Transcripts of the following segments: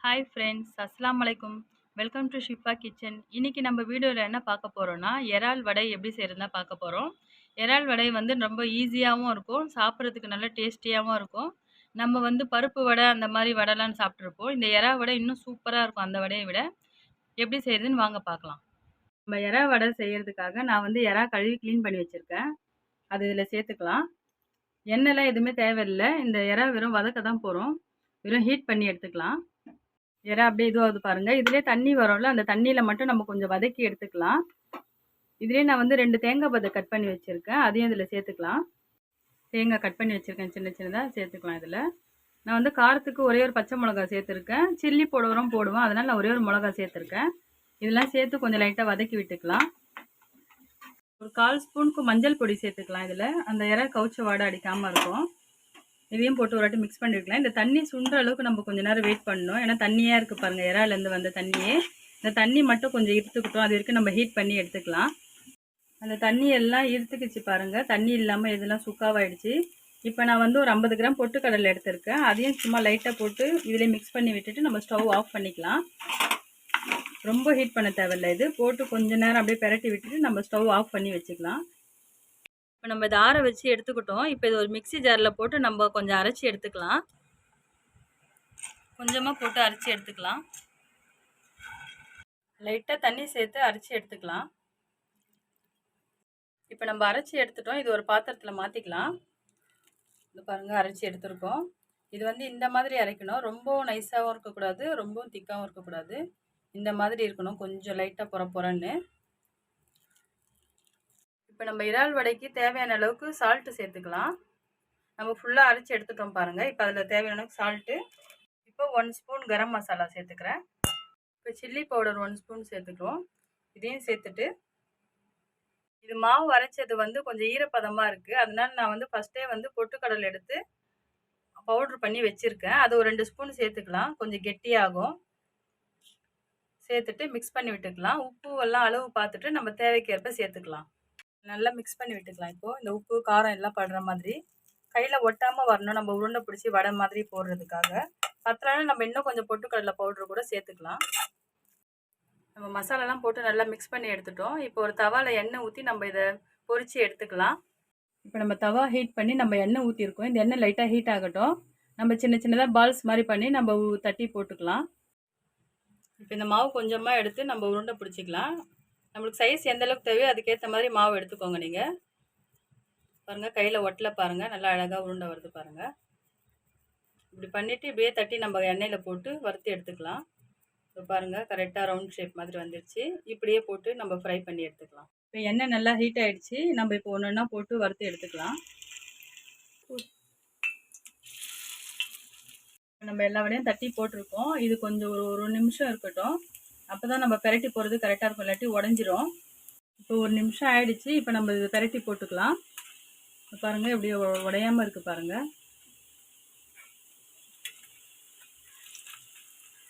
Hi friends, அஸ்ஸலாமு அலைக்கும். Welcome to Shifa kitchen. இன்னைக்கு நம்ம வீடியோவில் என்ன பார்க்க போகிறோம்னா, இறால் வடை எப்படி செய்கிறதுனா பார்க்க போகிறோம். இறால் வடை வந்து ரொம்ப ஈஸியாகவும் இருக்கும், சாப்பிட்றதுக்கு நல்ல டேஸ்டியாகவும் இருக்கும். நம்ம வந்து பருப்பு வடை அந்த மாதிரி வடைலாம் சாப்பிட்ருப்போம். இந்த இறா வடை இன்னும் சூப்பராக இருக்கும் அந்த வடையை விட. எப்படி செய்கிறதுன்னு வாங்க பார்க்கலாம். நம்ம இறா வடை செய்கிறதுக்காக நான் வந்து இறா கழுவி க்ளீன் பண்ணி வச்சுருக்கேன். அது இதில் சேர்த்துக்கலாம். எண்ணெய்லாம் எதுவுமே தேவையில்லை. இந்த இறா வெறும் வதக்க தான் போகிறோம். வெறும் ஹீட் பண்ணி எடுத்துக்கலாம். இறா அப்படியே இதுவாகுது பாருங்க. இதுலேயே தண்ணி வரும்ல, அந்த தண்ணியில் மட்டும் நம்ம கொஞ்சம் வதக்கி எடுத்துக்கலாம். இதுலேயே நான் வந்து 2 தேங்காய் பத்தை கட் பண்ணி வச்சுருக்கேன், அதையும் இதில் சேர்த்துக்கலாம். தேங்காய் கட் பண்ணி வச்சுருக்கேன், சின்ன சின்னதாக சேர்த்துக்கலாம். இதில் நான் வந்து காரத்துக்கு ஒரே ஒரு பச்சை மிளகா சேர்த்துருக்கேன். சில்லி போடுவேன், அதனால் நான் ஒரே ஒரு மிளகா சேர்த்துருக்கேன். இதெல்லாம் சேர்த்து கொஞ்சம் லைட்டாக வதக்கி விட்டுக்கலாம். ஒரு 1/4 ஸ்பூனுக்கு மஞ்சள் பொடி சேர்த்துக்கலாம். இதில் அந்த இறா கவுச்ச வாடை அடிக்காமல் இருக்கும். இதையும் போட்டு ஒரு வாட்டி மிக்ஸ் பண்ணிருக்கலாம். இந்த தண்ணி சுண்டுற அளவுக்கு நம்ம கொஞ்சம் நேரம் வெயிட் பண்ணணும். ஏன்னா தண்ணியாக இருக்குது பாருங்கள், இறாலேருந்து வந்த தண்ணியே. இந்த தண்ணி மட்டும் கொஞ்சம் இருத்துக்கிட்டோம், அது வரைக்கும் நம்ம ஹீட் பண்ணி எடுத்துக்கலாம். அந்த தண்ணி எல்லாம் இருத்துக்குச்சு பாருங்கள், தண்ணி இல்லாமல் இதெல்லாம் சுக்காவாயிடுச்சு. இப்போ நான் வந்து ஒரு 50 கிராம் பொட்டுக்கடலை எடுத்திருக்கேன். அதையும் சும்மா லைட்டாக போட்டு இதில் மிக்ஸ் பண்ணி விட்டுட்டு நம்ம ஸ்டவ் ஆஃப் பண்ணிக்கலாம். ரொம்ப ஹீட் பண்ண தேவையில்லை. இது போட்டு கொஞ்சம் நேரம் அப்படியே பெரட்டி விட்டுட்டு நம்ம ஸ்டவ் ஆஃப் பண்ணி வச்சுக்கலாம். இப்போ நம்ம இதை ஆற வச்சு எடுத்துக்கிட்டோம். இப்போ இது ஒரு மிக்ஸி ஜாரில் போட்டு நம்ம கொஞ்சம் அரைச்சி எடுத்துக்கலாம். கொஞ்சமாக போட்டு அரைச்சி எடுத்துக்கலாம். லைட்டாக தண்ணி சேர்த்து அரைச்சி எடுத்துக்கலாம். இப்போ நம்ம அரைச்சி எடுத்துட்டோம். இது ஒரு பாத்திரத்தில் மாற்றிக்கலாம். இது பாருங்கள், அரைச்சி எடுத்துருக்கோம். இது வந்து இந்த மாதிரி அரைக்கணும். ரொம்பவும் நைஸாகவும் இருக்கக்கூடாது, ரொம்பவும் திக்காகவும் இருக்கக்கூடாது. இந்த மாதிரி இருக்கணும், கொஞ்சம் லைட்டாக பொறன்னு. இப்போ நம்ம இறால் வடைக்கு தேவையான அளவுக்கு சால்ட்டு சேர்த்துக்கலாம். நம்ம ஃபுல்லாக அரைச்சி எடுத்துட்டோம் பாருங்கள். இப்போ அதில் தேவையான அளவுக்கு சால்ட்டு. இப்போ 1 ஸ்பூன் கரம் மசாலா சேர்த்துக்கிறேன். இப்போ சில்லி பவுடர் 1 ஸ்பூன் சேர்த்துக்கிறோம். இதையும் சேர்த்துட்டு, இது மாவு அரைச்சது வந்து கொஞ்சம் ஈரப்பதமாக இருக்குது. அதனால நான் வந்து ஃபஸ்ட்டே வந்து பொட்டுக்கடலை எடுத்து பவுட்ரு பண்ணி வச்சுருக்கேன். அது ஒரு 2 ஸ்பூன் சேர்த்துக்கலாம், கொஞ்சம் கெட்டியாகும். சேர்த்துட்டு மிக்ஸ் பண்ணி விட்டுக்கலாம். உப்பு எல்லாம் அளவு பார்த்துட்டு நம்ம தேவைக்கேற்ப சேர்த்துக்கலாம். நல்லா மிக்ஸ் பண்ணி விட்டுக்கலாம். இப்போது இந்த உப்பு காரம் எல்லாம் படுற மாதிரி கையில் ஒட்டாமல் வரணும், நம்ம உருண்டை பிடிச்சி வடை மாதிரி போடுறதுக்காக. பத்தலைன்னா நம்ம இன்னும் கொஞ்சம் பொட்டுக்கடலை பவுட்ரு கூட சேர்த்துக்கலாம். நம்ம மசாலாலாம் போட்டு நல்லா மிக்ஸ் பண்ணி எடுத்துட்டோம். இப்போ ஒரு தவாவில் எண்ணெய் ஊற்றி நம்ம இதை பொரித்து எடுத்துக்கலாம். இப்போ நம்ம தவா ஹீட் பண்ணி நம்ம எண்ணெய் ஊற்றிருக்கோம். இந்த எண்ணெய் லைட்டாக ஹீட் ஆகட்டும். நம்ம சின்ன சின்னதாக பால்ஸ் மாதிரி பண்ணி நம்ம தட்டி போட்டுக்கலாம். இப்போ இந்த மாவு கொஞ்சமாக எடுத்து நம்ம உருண்டை பிடிச்சிக்கலாம். நம்மளுக்கு சைஸ் எந்த அளவுக்கு தேவையோ அதுக்கேற்ற மாதிரி மாவு எடுத்துக்கோங்க. நீங்கள் பாருங்கள், கையில் ஒட்டலை பாருங்கள், நல்லா அழகாக உருண்டை வருது பாருங்கள். இப்படி பண்ணிவிட்டு இப்படியே தட்டி நம்ம எண்ணெயில் போட்டு வறுத்து எடுத்துக்கலாம். இப்போ பாருங்கள், கரெக்டாக ரவுண்ட் ஷேப் மாதிரி வந்துடுச்சு. இப்படியே போட்டு நம்ம ஃப்ரை பண்ணி எடுத்துக்கலாம். இப்போ எண்ணெய் நல்லா ஹீட் ஆகிடுச்சு. நம்ம இப்போ ஒன்று ஒன்றா போட்டு வறுத்து எடுத்துக்கலாம். நம்ம எல்லா வடையும் தட்டி போட்டிருக்கோம். இது கொஞ்சம் ஒரு நிமிஷம் இருக்கட்டும். அப்போ தான் நம்ம பெரட்டி போகிறது கரெக்டாக இருக்கும், இல்லாட்டி உடஞ்சிரும். இப்போ 1 நிமிஷம் ஆகிடுச்சு. இப்போ நம்ம இது பெரட்டி போட்டுக்கலாம். பாருங்கள், இப்படி உடையாமல் இருக்குது பாருங்கள்.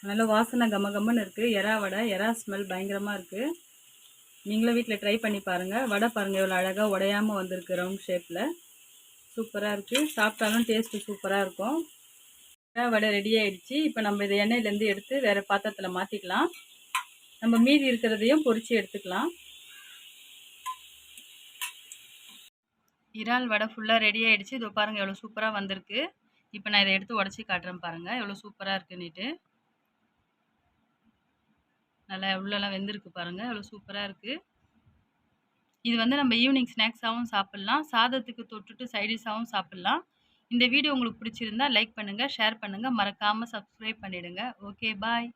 நல்ல வாசனை கம்மன்னு இருக்குது. எறா வடை, எறா ஸ்மெல் பயங்கரமாக இருக்குது. நீங்களும் வீட்டில் ட்ரை பண்ணி பாருங்கள். வடை பாருங்கள், எவ்வளோ அழகாக உடையாமல் வந்திருக்கு, ரவுண்ட் ஷேப்பில். சூப்பராக இருக்குது. சாப்பிட்டாலும் டேஸ்ட்டு சூப்பராக இருக்கும். எறா வடை ரெடி ஆகிடுச்சு. இப்போ நம்ம இதை எண்ணெயிலேருந்து எடுத்து வேறு பாத்திரத்தில் மாற்றிக்கலாம். நம்ம மீதி இருக்கிறதையும் பொரித்து எடுத்துக்கலாம். இறால் வடை ஃபுல்லாக ரெடி ஆகிடுச்சு. இதோ பாருங்கள், எவ்வளோ சூப்பராக வந்திருக்கு. இப்போ நான் இதை எடுத்து உடச்சி காட்டுறேன் பாருங்கள், எவ்வளோ சூப்பராக இருக்குன்னுட்டு. நல்லா உள்ளெல்லாம் வெந்திருக்கு பாருங்கள், எவ்வளோ சூப்பராக இருக்குது. இது வந்து நம்ம ஈவினிங் ஸ்நாக்ஸாகவும் சாப்பிட்லாம், சாதத்துக்கு தொட்டுட்டு சைடிஷாகவும் சாப்பிட்லாம். இந்த வீடியோ உங்களுக்கு பிடிச்சிருந்தா லைக் பண்ணுங்கள், ஷேர் பண்ணுங்கள், மறக்காமல் சப்ஸ்கிரைப் பண்ணிவிடுங்க. ஓகே, பாய்.